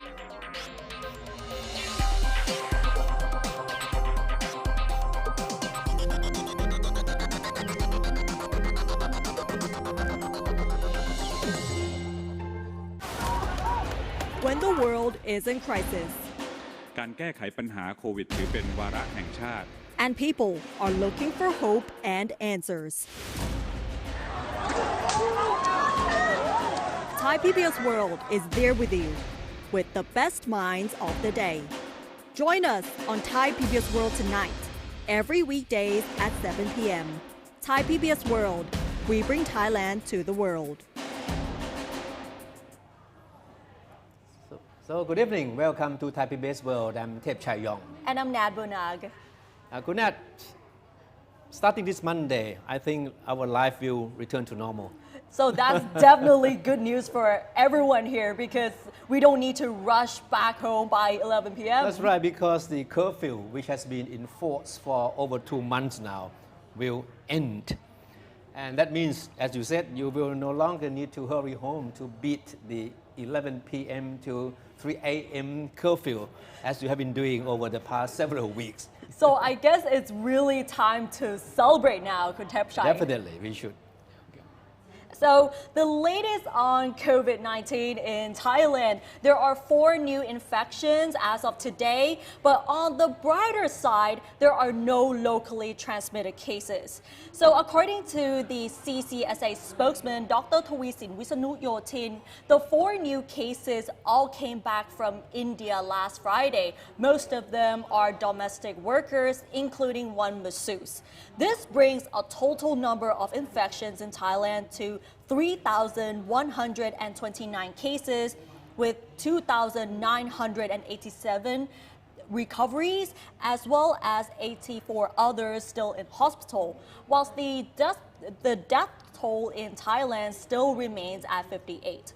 When the world is in crisis การแก้ไขปัญหาโควิดถือเป็นวาระแห่งชาติ and people are looking for hope and answers, Thai PBS World is there with you with the best minds of the day. Join us on Thai PBS World tonight, every weekdays at 7 p.m. Thai PBS World, we bring Thailand to the world. So good evening. Welcome to Thai PBS World. I'm Thep Chayong. And I'm Nad Bonag. Good night. Starting this Monday, I think our life will return to normal. So that's definitely good news for everyone here because we don't need to rush back home by 11 p.m. That's right, because the curfew, which has been in force for over 2 months now, will end. And that means, as you said, you will no longer need to hurry home to beat the 11 p.m. to 3 a.m. curfew, as you have been doing over the past several weeks. So I guess it's really time to celebrate now, Kuntepchai. Definitely, we should. So the latest on COVID-19 in Thailand, there are 4 new infections as of today, but on the brighter side, there are no locally transmitted cases. So according to the CCSA spokesman, Dr. Tawisin Wisanu-Yotin, the 4 new cases all came back from India last Friday. Most of them are domestic workers, including 1 masseuse. This brings a total number of infections in Thailand to 3,129 cases with 2,987 recoveries, as well as 84 others still in hospital, whilst the death toll in Thailand still remains at 58.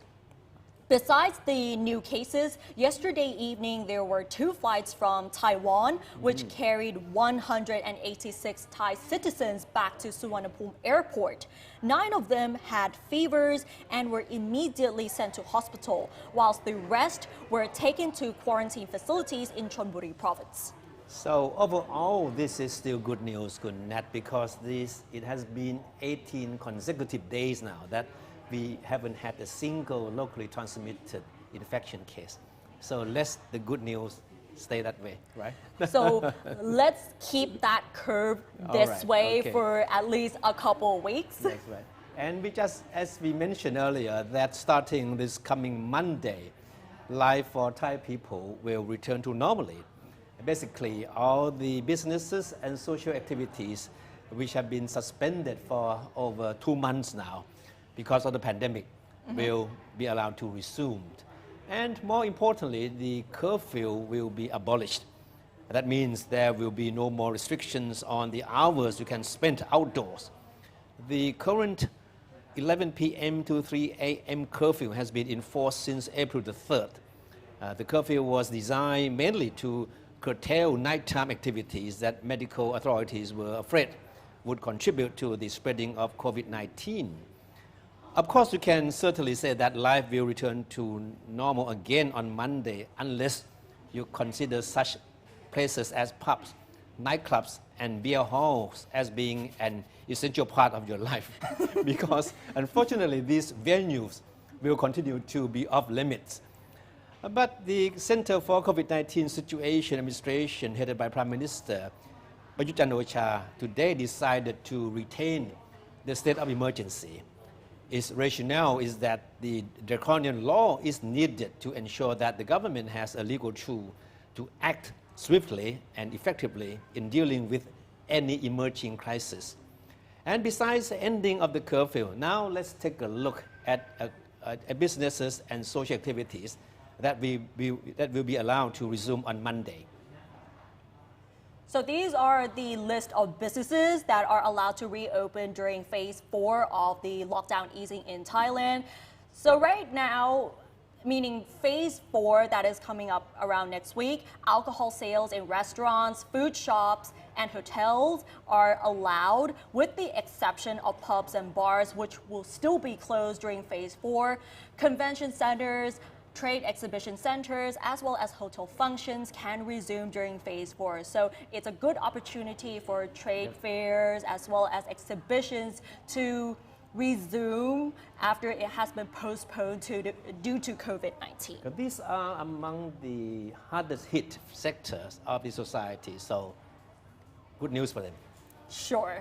Besides the new cases, yesterday evening there were 2 flights from Taiwan which carried 186 Thai citizens back to Suvarnabhumi Airport. 9 of them had fevers and were immediately sent to hospital, whilst the rest were taken to quarantine facilities in Chonburi province. So overall, this is still good news, Kunnat, because it has been 18 consecutive days now that we haven't had a single locally transmitted infection case. So let the good news stay that way, right? So let's keep that curve this way for at least a couple of weeks. That's right. And we just, as we mentioned earlier, that starting this coming Monday, life for Thai people will return to normality. Basically, all the businesses and social activities which have been suspended for over 2 months now because of the pandemic will be allowed to resume. And more importantly, the curfew will be abolished. That means there will be no more restrictions on the hours you can spend outdoors. The current 11 p.m. to 3 a.m. curfew has been in force since April the 3rd. The curfew was designed mainly to curtail nighttime activities that medical authorities were afraid would contribute to the spreading of COVID-19. Of course, you can certainly say that life will return to normal again on Monday unless you consider such places as pubs, nightclubs, and beer halls as being an essential part of your life. Because unfortunately, these venues will continue to be off limits. But the Center for COVID-19 Situation Administration, headed by Prime Minister Prayut Chan-o-cha, today decided to retain the state of emergency. Its rationale is that the draconian law is needed to ensure that the government has a legal tool to act swiftly and effectively in dealing with any emerging crisis. And besides the ending of the curfew, now let's take a look at businesses and social activities that will be allowed to resume on Monday. So these are the list of businesses that are allowed to reopen during phase 4 of the lockdown easing in Thailand. So right now, meaning phase 4 that is coming up around next week, alcohol sales in restaurants, food shops, and hotels are allowed with the exception of pubs and bars, which will still be closed during phase 4. Convention centers, trade exhibition centers as well as hotel functions can resume during phase 4. So it's a good opportunity for trade fairs as well as exhibitions to resume after it has been postponed due to COVID-19. These are among the hardest hit sectors of the society, so good news for them. Sure.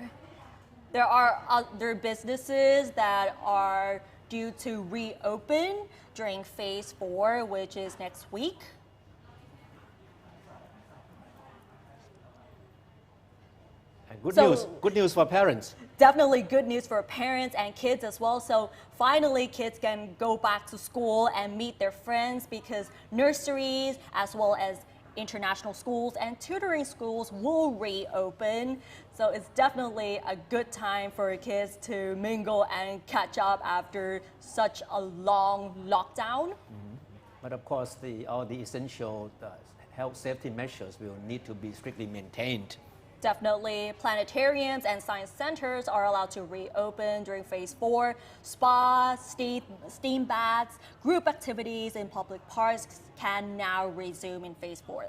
There are other businesses that are due to reopen during phase 4, which is next week. And good So- good news for parents. Definitely good news for parents and kids as well. So finally, kids can go back to school and meet their friends because nurseries as well as international schools and tutoring schools will reopen. So it's definitely a good time for kids to mingle and catch up after such a long lockdown. But of course, all the essential health safety measures will need to be strictly maintained. Definitely, planetariums and science centers are allowed to reopen during phase 4. Spas, steam baths, group activities in public parks can now resume in phase 4.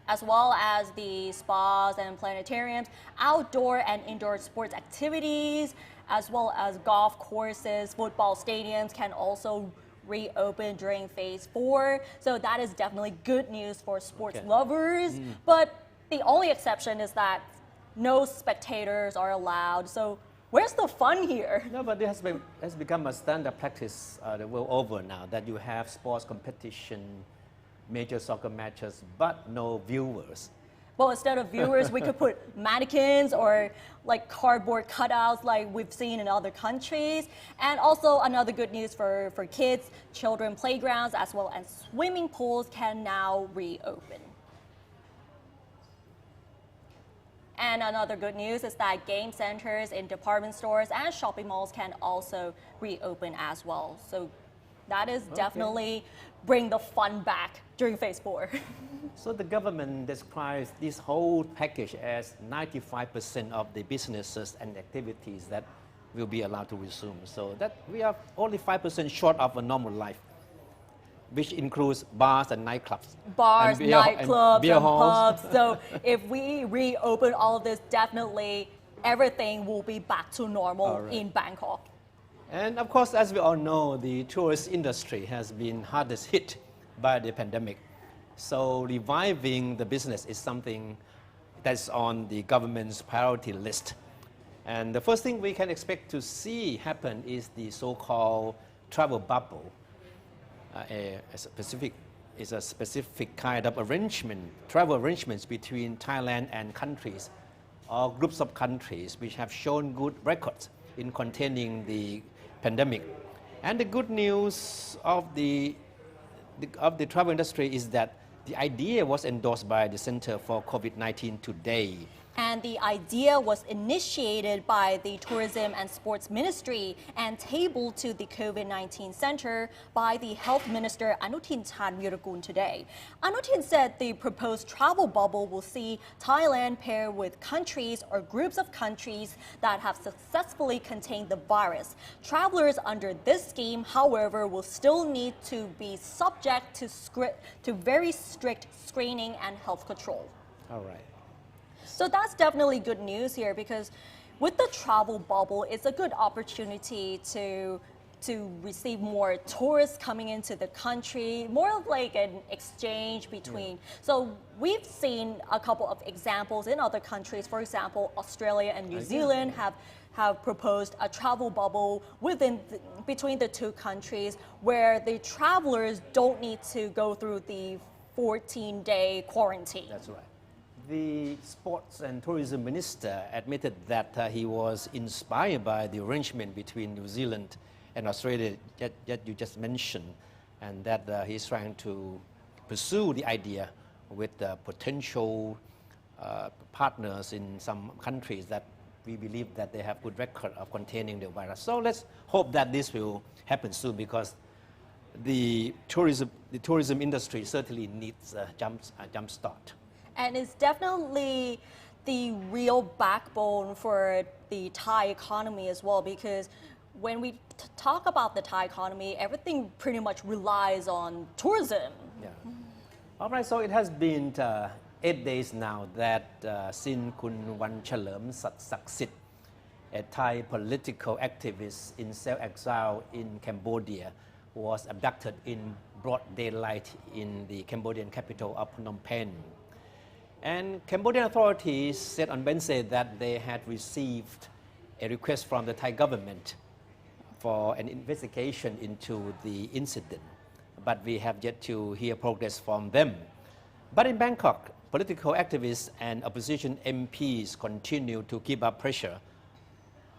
As well as the spas and planetariums, outdoor and indoor sports activities, as well as golf courses, football stadiums can also reopen during phase 4. So that is definitely good news for sports lovers. But the only exception is that no spectators are allowed. So where's the fun here? No, but it has become a standard practice the world over now that you have sports competition, major soccer matches, but no viewers. Well, instead of viewers, we could put mannequins or like cardboard cutouts like we've seen in other countries. And also another good news for kids, children playgrounds as well as swimming pools can now reopen. And another good news is that game centers in department stores and shopping malls can also reopen as well. So that is definitely bring the fun back during phase 4. So the government describes this whole package as 95% of the businesses and activities that will be allowed to resume. So that we are only 5% short of a normal life, which includes bars and nightclubs. Bars, and nightclubs, beer and halls. pubs. So if we reopen all of this, definitely everything will be back to normal in Bangkok. And of course, as we all know, the tourist industry has been hardest hit by the pandemic. So reviving the business is something that's on the government's priority list. And the first thing we can expect to see happen is the so-called travel bubble. A specific kind of travel arrangements between Thailand and countries or groups of countries which have shown good records in containing the pandemic. And the good news of the travel industry is that the idea was endorsed by the Center for COVID-19 today. And the idea was initiated by the Tourism and Sports Ministry and tabled to the COVID-19 Center by the Health Minister Anutin Chanvirakul today. Anutin said the proposed travel bubble will see Thailand pair with countries or groups of countries that have successfully contained the virus. Travelers under this scheme, however, will still need to be subject to very strict screening and health control. All right. So that's definitely good news here because with the travel bubble, it's a good opportunity to receive more tourists coming into the country, more of like an exchange between. So we've seen a couple of examples in other countries. For example, Australia and New Zealand have proposed a travel bubble between the two countries where the travelers don't need to go through the 14-day quarantine. That's right. The Sports and Tourism Minister admitted that he was inspired by the arrangement between New Zealand and Australia that you just mentioned, and that he's trying to pursue the idea with potential partners in some countries that we believe that they have good record of containing the virus. So let's hope that this will happen soon because the tourism industry certainly needs a jump start. And it's definitely the real backbone for the Thai economy as well because when we talk about the Thai economy, everything pretty much relies on tourism. Yeah. All right, so it has been 8 days now that since Kun Wan Chalerm Saksit, a Thai political activist in self-exile in Cambodia, was abducted in broad daylight in the Cambodian capital of Phnom Penh. And Cambodian authorities said on Wednesday that they had received a request from the Thai government for an investigation into the incident, but we have yet to hear progress from them. But in Bangkok, political activists and opposition MPs continue to keep up pressure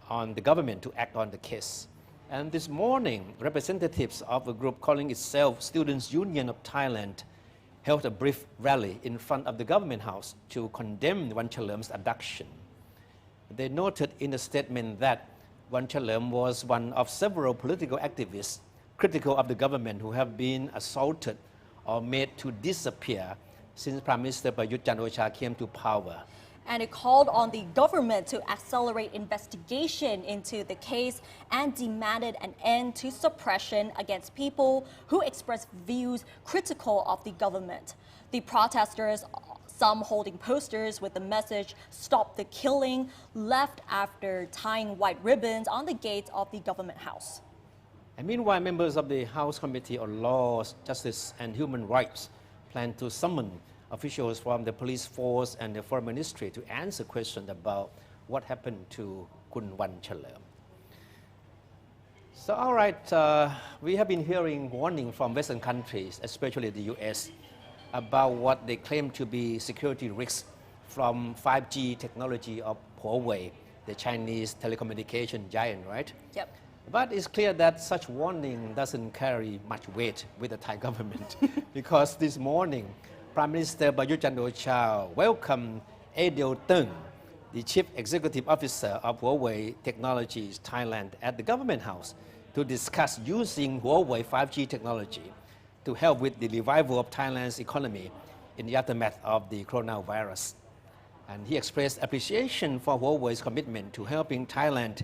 on the government to act on the case. And this morning, representatives of a group calling itself Students' Union of Thailand held a brief rally in front of the government house to condemn Wan Chalerm's abduction. They noted in a statement that Wan Chalerm was one of several political activists critical of the government who have been assaulted or made to disappear since Prime Minister Prayut Chan-o-cha came to power. And it called on the government to accelerate investigation into the case and demanded an end to suppression against people who express views critical of the government. The protesters, some holding posters with the message "Stop the Killing," left after tying white ribbons on the gates of the government house. And meanwhile, members of the House Committee on Law, Justice and Human Rights plan to summon officials from the police force and the foreign ministry to answer questions about what happened to Kun Wan Chalerm. So, all right, we have been hearing warning from Western countries, especially the US, about what they claim to be security risks from 5G technology of Huawei, the Chinese telecommunication giant, right? Yep. But it's clear that such warning doesn't carry much weight with the Thai government because this morning, Prime Minister Prayut Chan-o-cha welcomed Adel Teng, the Chief Executive Officer of Huawei Technologies Thailand, at the government house to discuss using Huawei 5G technology to help with the revival of Thailand's economy in the aftermath of the coronavirus. And he expressed appreciation for Huawei's commitment to helping Thailand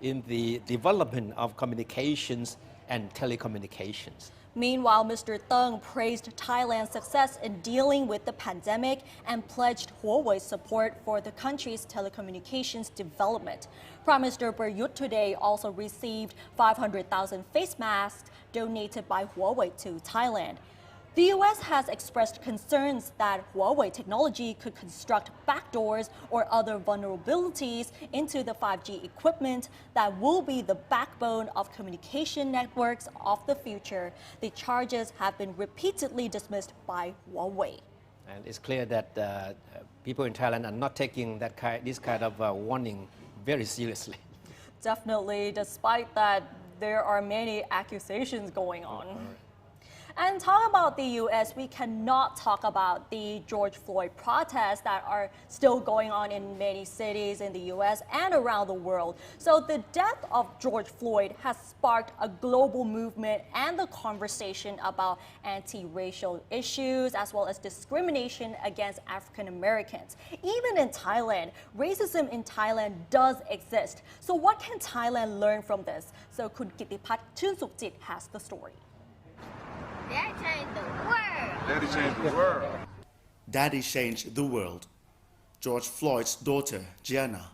in the development of communications and telecommunications. Meanwhile, Mr. Teng praised Thailand's success in dealing with the pandemic and pledged Huawei's support for the country's telecommunications development. Prime Minister Prayut today also received 500,000 face masks donated by Huawei to Thailand. The U.S. has expressed concerns that Huawei technology could construct backdoors or other vulnerabilities into the 5G equipment that will be the backbone of communication networks of the future. The charges have been repeatedly dismissed by Huawei. And it's clear that people in Thailand are not taking this kind of warning very seriously. Definitely, despite that, there are many accusations going on. And talk about the U.S., we cannot talk about the George Floyd protests that are still going on in many cities in the U.S. and around the world. So the death of George Floyd has sparked a global movement and the conversation about anti-racial issues as well as discrimination against African Americans. Even in Thailand, racism in Thailand does exist. So what can Thailand learn from this? So Kun Kitipat Chunsukjit has the story. Daddy changed the world. Daddy changed the world. Daddy changed the world. George Floyd's daughter, Gianna,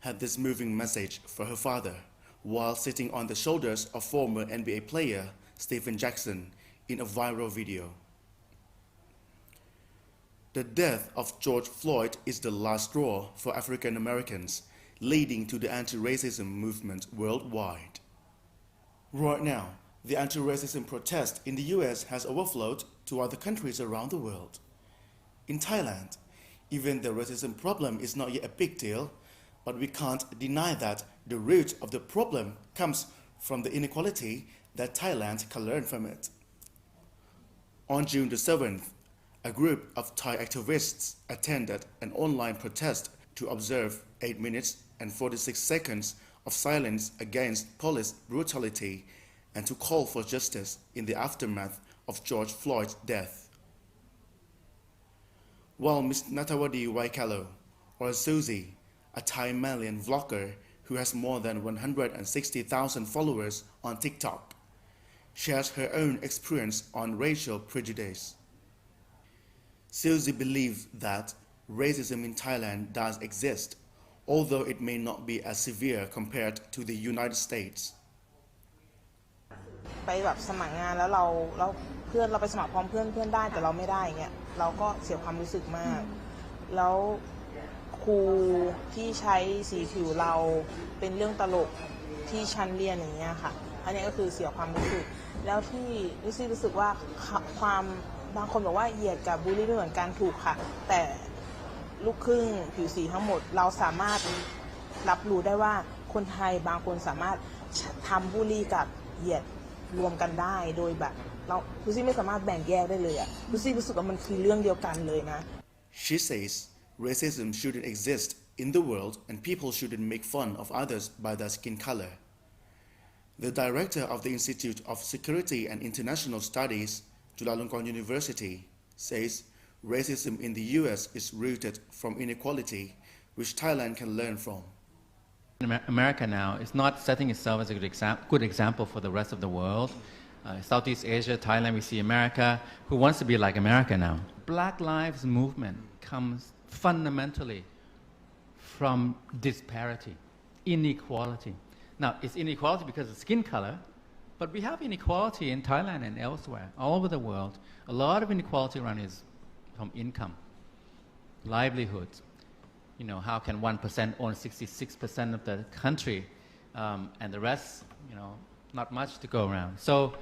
had this moving message for her father while sitting on the shoulders of former NBA player Stephen Jackson in a viral video. The death of George Floyd is the last straw for African Americans, leading to the anti-racism movement worldwide. Right now, the anti-racism protest in the US has overflowed to other countries around the world. In Thailand, even the racism problem is not yet a big deal, but we can't deny that the root of the problem comes from the inequality that Thailand can learn from it. On June the 7th, a group of Thai activists attended an online protest to observe 8 minutes and 46 seconds of silence against police brutality and to call for justice in the aftermath of George Floyd's death. While Ms. Natawadi Waikalo, or Susie, a Thai Malian vlogger who has more than 160,000 followers on TikTok, shares her own experience on racial prejudice. Susie believes that racism in Thailand does exist, although it may not be as severe compared to the United States. ไปแบบสมัครงานแล้วเราเพื่อนเราไปสมัครพร้อมเพื่อนได้แต่เราไม่ได้เงี้ยเราก็เสียความรู้สึกมากแล้วครูที่ใช้สีผิวเราเป็นเรื่องตลกที่ชั้นเรียนอย่างเงี้ยค่ะอันนี้ก็คือเสียความรู้สึกแล้วที่รู้สึกว่าความบางคนบอกว่าเหยียดกับบูลลี่ไม่เหมือนกันถูกค่ะแต่ลูกครึ่งผิวสีทั้งหมดเราสามารถรับรู้ได้ว่าคนไทยบางคนสามารถทำบูลลี่กับเหยียดรวมกันได้โดยแบบเราลูซี่ไม่สามารถแบ่งแยกได้เลยอะลูซี่รู้สึกว่ามันคือเรื่องเดียวกันเลยนะ She says racism shouldn't exist in the world and people shouldn't make fun of others by their skin color. The director of the Institute of Security and International Studies, Chulalongkorn University, says racism in the US is rooted from inequality, which Thailand can learn from. America now is not setting itself as a good example for the rest of the world. Southeast Asia, Thailand, we see America who wants to be like America now. Black Lives Movement comes fundamentally from disparity, inequality. Now, it's inequality because of skin color, but we have inequality in Thailand and elsewhere, all over the world. A lot of inequality around is from income, livelihood. You know, how can 1% own 66% of the country, and the rest, you know, not much to go around. So,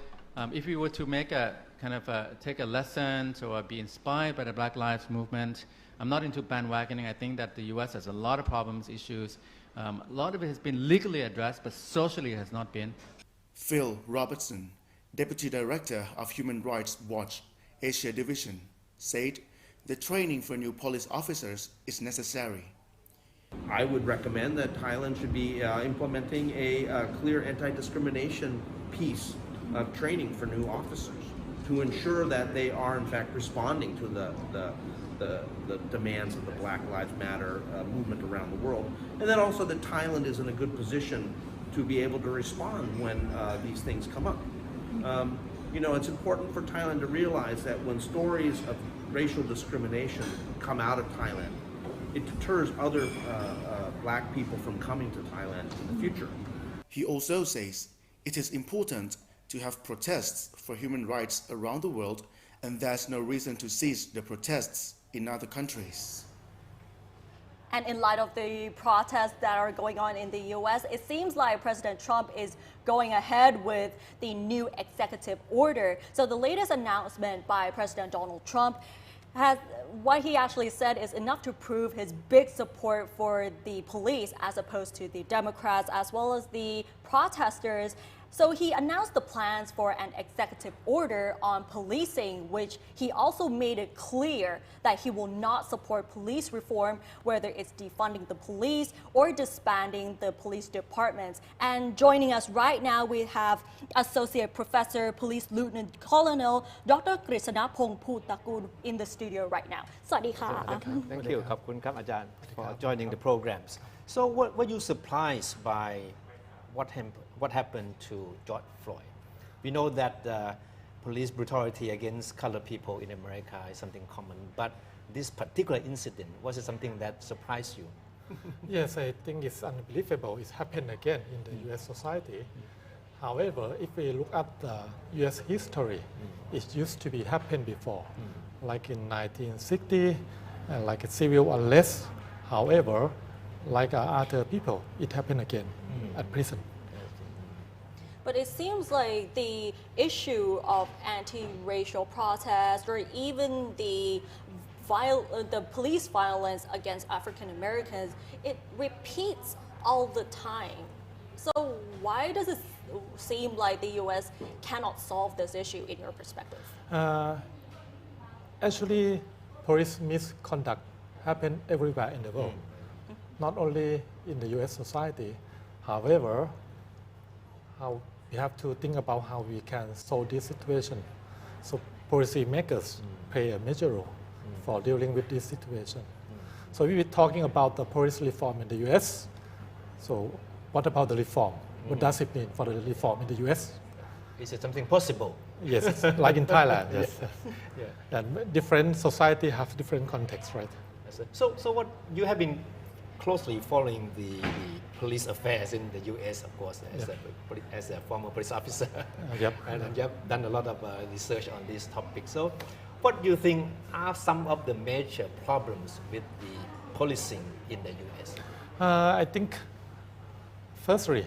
if we were to make a kind of take a lesson or be inspired by the Black Lives Movement, I'm not into bandwagoning. I think that the U.S. has a lot of problems, issues. A lot of it has been legally addressed, but socially it has not been. Phil Robertson, Deputy Director of Human Rights Watch Asia Division, said the training for new police officers is necessary. I would recommend that Thailand should be implementing a clear anti-discrimination piece of training for new officers to ensure that they are in fact responding to the demands of the Black Lives Matter movement around the world, and then also that Thailand is in a good position to be able to respond when these things come up. You know, it's important for Thailand to realize that when stories of racial discrimination come out of Thailand, it deters other black people from coming to Thailand in the future. He also says it is important to have protests for human rights around the world, and there's no reason to cease the protests in other countries. And in light of the protests that are going on in the U.S., it seems like President Trump is going ahead with the new executive order. So the latest announcement by President Donald Trump has, what he actually said is enough to prove his big support for the police as opposed to the Democrats as well as the protesters. So he announced the plans for an executive order on policing, which he also made it clear that he will not support police reform, whether it's defunding the police or disbanding the police departments. And joining us right now, we have Associate Professor, Police Lieutenant Colonel, Dr. กฤษณพงค in the studio right now. สวัสดีค่ะ Thank you ขอบคุณครับอาจารย์ for joining the programs. So were you surprised by what happened to George Floyd? We know that police brutality against colored people in America is something common, but this particular incident, was it something that surprised you? Yes, I think it's unbelievable. It's happened again in the U.S. society. However, if we look at the U.S. history, it used to be happened before, like in 1960, like a civil unrest. However, like other people, it happened again at prison. But it seems like the issue of anti-racial protest or even the police violence against African Americans, it repeats all the time. So why does it seem like the U.S. cannot solve this issue in your perspective? Actually, police misconduct happen everywhere in the world, not only in the U.S. society. However, we have to think about how we can solve this situation. So policymakers play a major role for dealing with this situation. So we were talking about the police reform in the U.S. So what about the reform? What does it mean for the reform in the U.S.? Is it something possible? Yes, it's like in Thailand. Yes, yeah. And different society have different contexts, right? So what you have been closely following the police affairs in the U.S. of course as a former police officer. Yep. And you have done a lot of research on this topic. So what do you think are some of the major problems with the policing in the U.S.? I think firstly,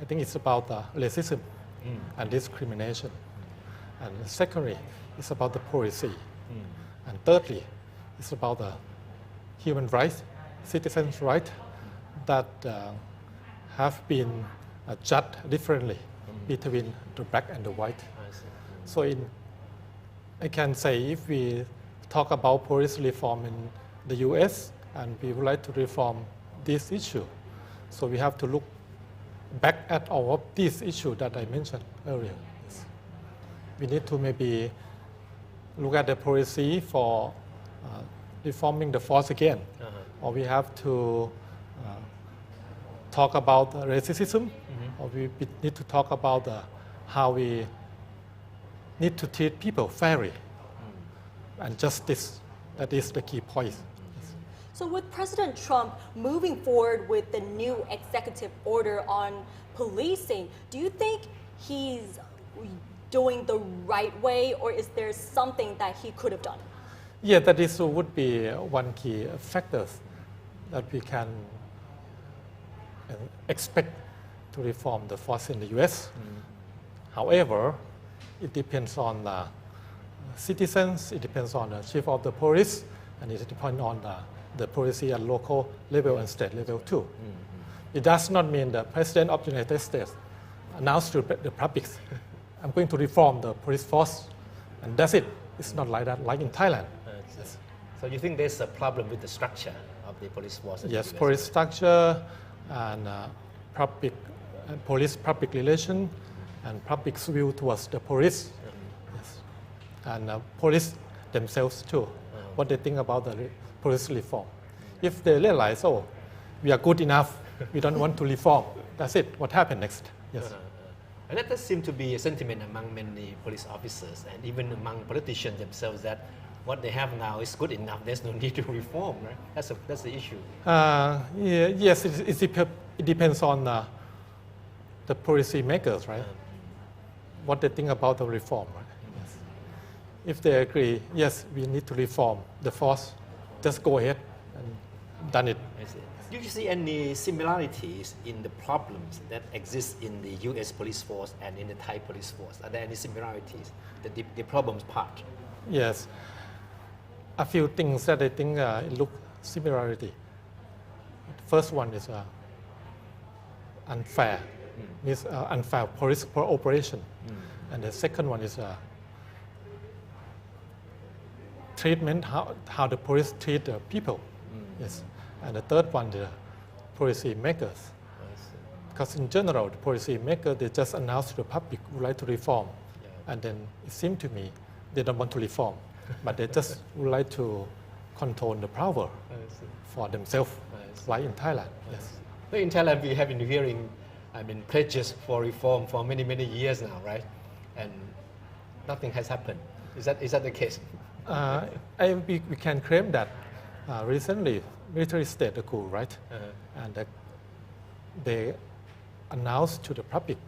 I think it's about racism and discrimination. And secondly, it's about the policy. And thirdly, it's about the human rights, citizens' rights that have been judged differently between the black and the white. So I can say if we talk about police reform in the U.S. and we would like to reform this issue, so we have to look back at all of these issues that I mentioned earlier. Yes. We need to maybe look at the policy for reforming the force again, or we have to talk about racism, or we need to talk about how we need to treat people fairly, and justice. That is the key point. So with President Trump moving forward with the new executive order on policing, do you think he's doing the right way, or is there something that he could have done? Yeah, that is would be one key factor that we can expect to reform the force in the U.S. However, it depends on the citizens, it depends on the chief of the police, and it depends on the policy at local level and state level too. It does not mean the President of the United States announced to the public, I'm going to reform the police force, and that's it. It's not like that, like in Thailand. Yes. So you think there's a problem with the structure of the police force? Yes, police structure and police public relation and public's view towards the police. Yes. And police themselves too, what they think about the police reform. If they realize, oh, we are good enough, we don't want to reform, that's it. What happened next? Yes. And that does seem to be a sentiment among many police officers and even among politicians themselves that what they have now is good enough. There's no need to reform, right? That's the issue. Yes, it depends on the policy makers, right? What they think about the reform, right? Yes. If they agree, yes, we need to reform the force, just go ahead and done it. I see. Do you see any similarities in the problems that exist in the U.S. police force and in the Thai police force? Are there any similarities, the problems part? Yes. A few things that I think look similarity. First one is unfair, means unfair police operation. And the second one is treatment, how the police treat the people. Yes. And the third one, the policy makers. Because in general, the policy makers, they just announce to the public would like to reform. And then it seems to me they don't want to reform, but they just would like to control the power for themselves, like in Thailand. Yes. So in Thailand, we have been hearing, pledges for reform for many, many years now, right? And nothing has happened. Is that the case? We can claim that recently, military state coup, right? And they announced to the public,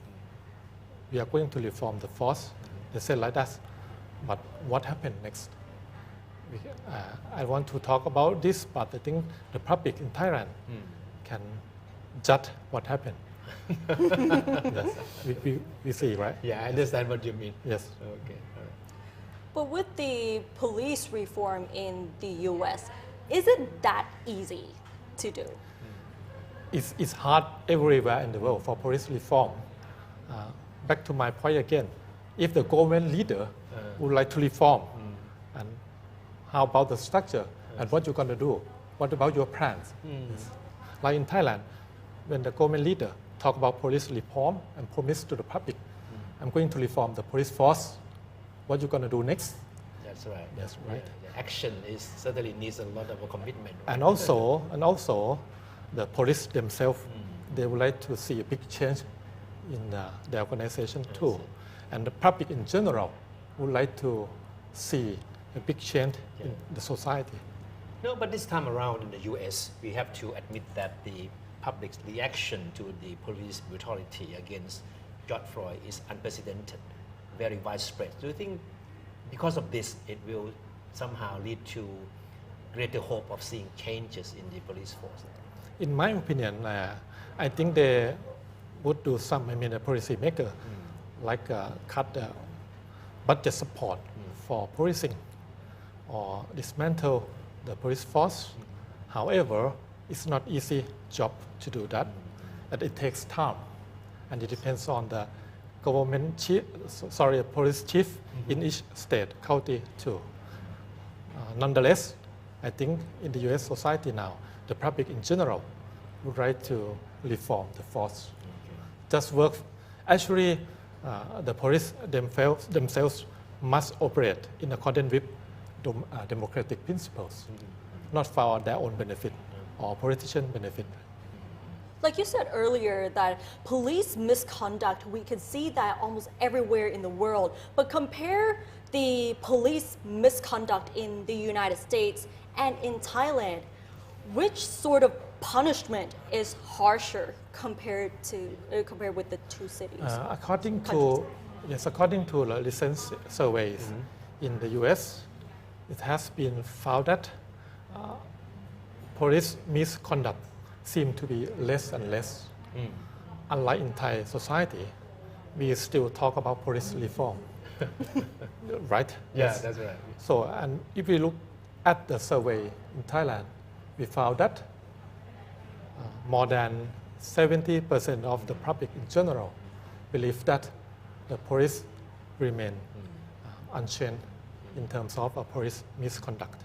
we are going to reform the force. They said like that. But what happened next? I want to talk about this, but I think the public in Thailand can judge what happened. Yes. We see, right? Yeah, I understand what you mean. Yes. Okay. All right. But with the police reform in the U.S., is it that easy to do? It's hard everywhere in the world for police reform. Back to my point again, if the government leader would like to reform, and how about the structure and what you're going to do? What about your plans? Yes. Like in Thailand, when the government leader talk about police reform and promise to the public, I'm going to reform the police force. What you going to do next? That's right. That's right. Yeah, the action certainly needs a lot of a commitment. Right? And also, the police themselves they would like to see a big change in the organization too. And the public in general would like to see a big change in the society. No, but this time around in the U.S., we have to admit that the public's reaction to the police brutality against George Floyd is unprecedented, very widespread. Do you think because of this, it will somehow lead to greater hope of seeing changes in the police force? In my opinion, I think they would do some, the policy maker, like cut the budget support for policing or dismantle the police force. However, it's not easy job to do that, and it takes time, and it depends on the government chief, police chief in each state, county too. Nonetheless, I think in the U.S. society now, the public in general would like to reform the force. Just work. Actually, the police themselves must operate in accordance with democratic principles, not for their own benefit or politician benefit. Like you said earlier, that police misconduct, we can see that almost everywhere in the world. But compare the police misconduct in the United States and in Thailand, which sort of punishment is harsher compared with the two cities? According to the recent surveys in the U.S., it has been found that police misconduct seem to be less and less. Unlike in Thai society, we still talk about police reform, right? Yes, that's right. So, and if we look at the survey in Thailand, we found that more than 70% of the public in general believe that the police remain unchanged in terms of police misconduct.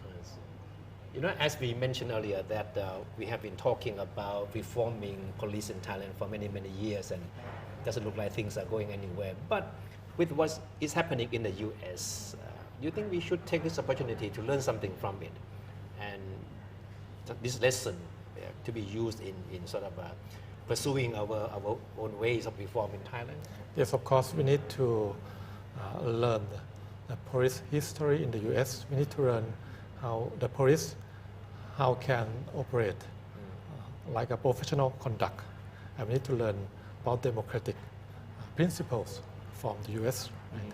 You know, as we mentioned earlier, that we have been talking about reforming police in Thailand for many, many years, and it doesn't look like things are going anywhere. But with what is happening in the U.S., do you think we should take this opportunity to learn something from it, and this lesson to be used in sort of pursuing our own ways of reform in Thailand? Yes, of course, we need to learn the police history in the U.S. We need to learn how the police can operate like a professional conduct. And we need to learn about democratic principles from the U.S. Right?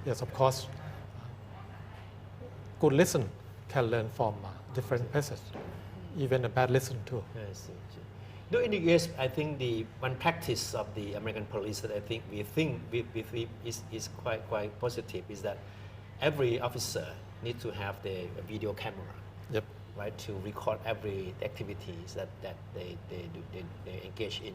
Yes, of course, good lesson can learn from different places, even a bad lesson too. Yes. No, in the U.S., I think the one practice of the American police that I think we think is quite positive is that every officer needs to have the video camera, right, to record every activities that they engage in,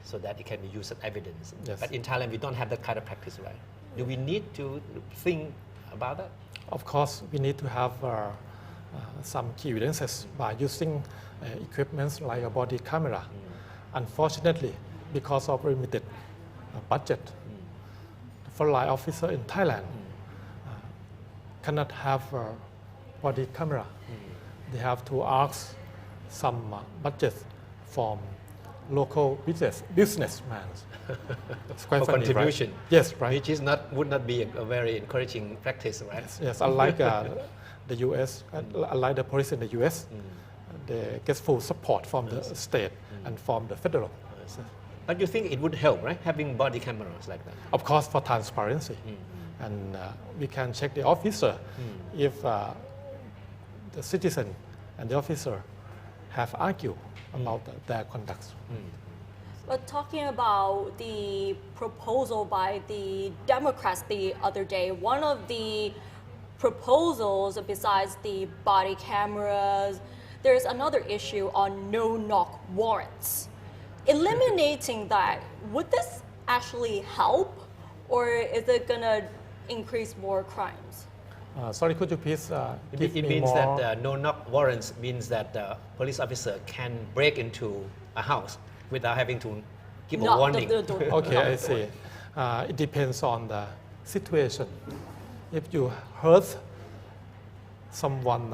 so that it can be used as evidence. Yes. But in Thailand, we don't have that kind of practice, right? Do we need to think about that? Of course, we need to have some key evidences by using equipments like a body camera. Unfortunately, because of limited budget, the frontline officer in Thailand cannot have a body camera. They have to ask some budget from local businessmen. It's quite for funny, contribution. Right? Yes, right. Which would not be a very encouraging practice, right? Yes, unlike the U.S., unlike the police in the U.S., they get full support from the state and from the federal. But you think it would help, right? Having body cameras like that? Of course, for transparency. And we can check the officer if the citizen and the officer have argued about their conduct. But talking about the proposal by the Democrats the other day, one of the proposals besides the body cameras, there's another issue on no-knock warrants. Eliminating that, would this actually help, or is it going to increase more crimes? Sorry, could you please give it me means more? that no-knock warrants means that the police officer can break into a house without having to give a warning. Okay, I see. It depends on the situation. If you heard someone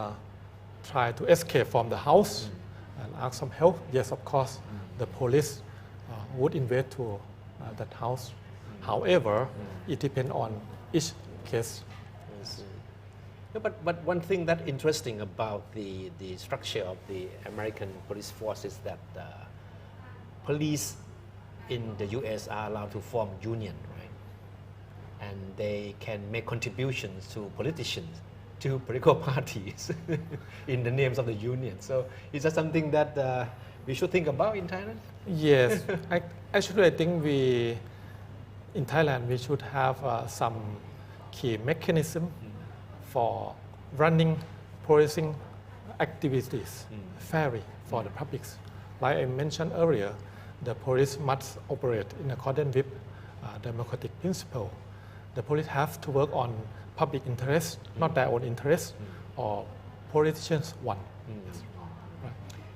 try to escape from the house and ask some help, yes, of course, the police would invade to that house. However, it depends on each case. No, but one thing that's interesting about the structure of the American police force is that police in the US are allowed to form union, right? And they can make contributions to politicians, to political parties in the names of the union. So is that something that we should think about in Thailand? Yes, actually I think in Thailand we should have some key mechanism for running policing activities fairly for the public. Like I mentioned earlier, the police must operate in accordance with democratic principle. The police have to work on public interest, not their own interest or politicians' one. Yes. Right.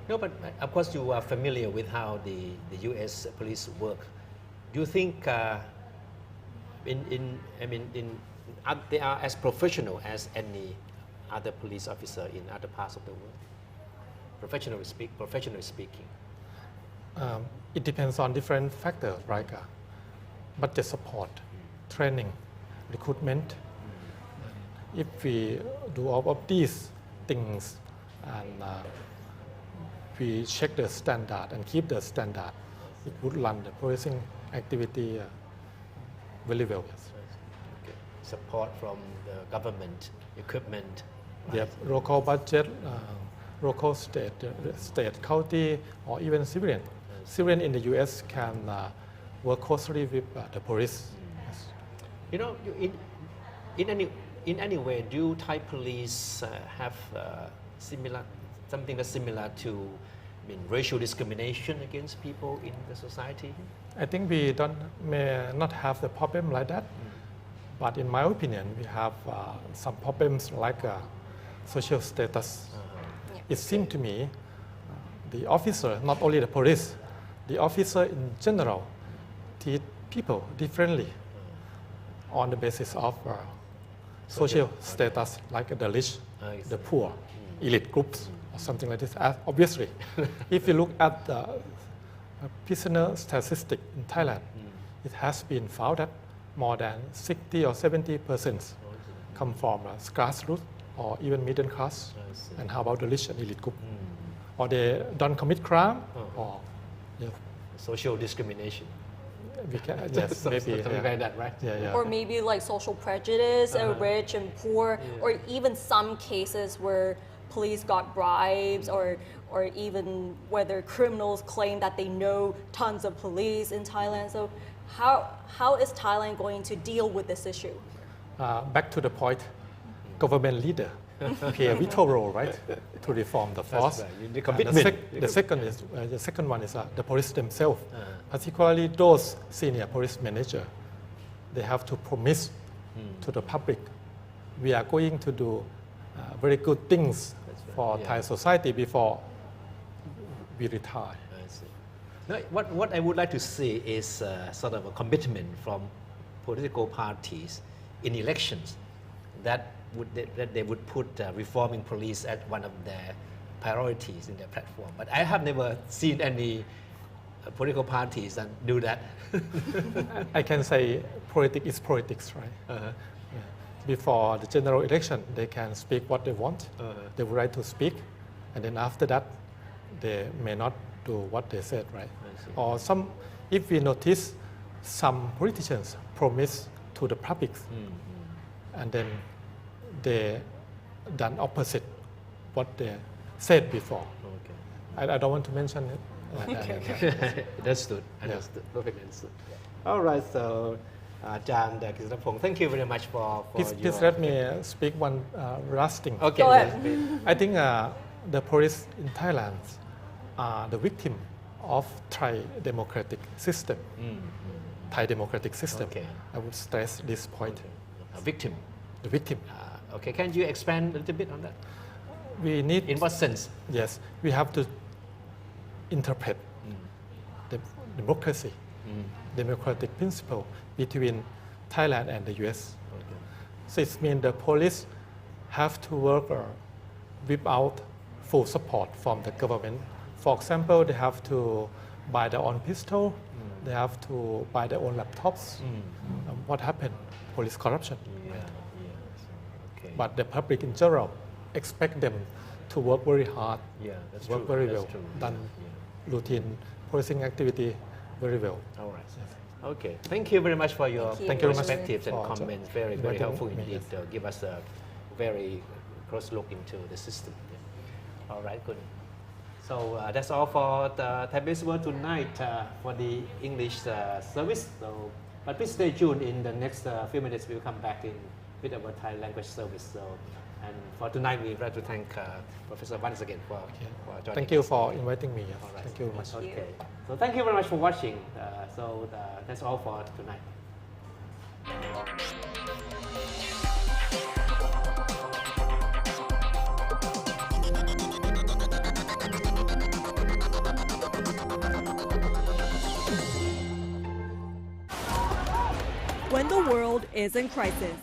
No, but of course you are familiar with how the U.S. police work. Do you think they are as professional as any other police officer in other parts of the world? Professionally speaking. It depends on different factors, like budget support, training, recruitment. If we do all of these things and we check the standard and keep the standard, it would run the policing activity very well. Yes. Okay. Support from the government, equipment. Right? Yep. Local budget, local state, county, or even civilian. Civilian in the U.S. can work closely with the police. Yes. You know, in any way, do Thai police have something that's similar to racial discrimination against people in the society? I think we may not have the problem like that, but in my opinion, we have some problems like social status. It seems to me the officer, not only the police, the officer in general treat people differently on the basis of social status, like the rich, the poor, elite groups, or something like this. Obviously, if you look at the prisoner statistic in Thailand, it has been found that more than 60 or 70% come from grassroots or even middle class. And how about the rich and elite group? Or they don't commit crime, or social discrimination. We can, yes, maybe something like that, right? Yeah. Or maybe like social prejudice, rich and poor, or even some cases where police got bribes, or even whether criminals claim that they know tons of police in Thailand. So how is Thailand going to deal with this issue? Back to the point, government leader play a vital role, right, to reform the force. Right. The commitment. The second one is the police themselves, particularly those senior police manager. They have to promise to the public, we are going to do very good things for Thai society before we retire. I see. Now, what I would like to see is sort of a commitment from political parties in elections that they would put reforming police as one of their priorities in their platform. But I have never seen any political parties that do that. I can say politics is politics, right? Before the general election, they can speak what they want. They have right to speak, and then after that, they may not do what they said, right? Or if we notice some politicians promise to the public, and then they done opposite what they said before. I don't want to mention it. Understood. Perfectly understood. All right, so Dr. Cr.Pong, thank you very much for Please let me speak one last thing. Okay. Go ahead. I think the police in Thailand are the victim of Thai democratic system. Thai democratic system. Okay. I would stress this point. A victim. The victim. Okay, can you expand a little bit on that? We need. In what sense? Yes, we have to interpret the democracy, democratic principle between Thailand and the US. Okay. So it means the police have to work without full support from the government. For example, they have to buy their own pistol, they have to buy their own laptops. What happened? Police corruption. Okay. But the public in general expect them to work very hard, that's work true. very That's well, true. done routine policing activity very well. All right. Okay. Thank you very much for your Thank you very much perspectives and for comments. Very inviting helpful me, indeed. yes. Give us a very close look into the system. All right. Good. So that's all for the Thai PBS World tonight for the English service. So, but please stay tuned. In the next few minutes, we'll come back in with our Thai language service. So, and for tonight, we'd like to thank Professor once again for joining. Thank you for inviting me. All right. Thank you very much. Okay. So thank you very much for watching. So that's all for tonight. When the world is in crisis.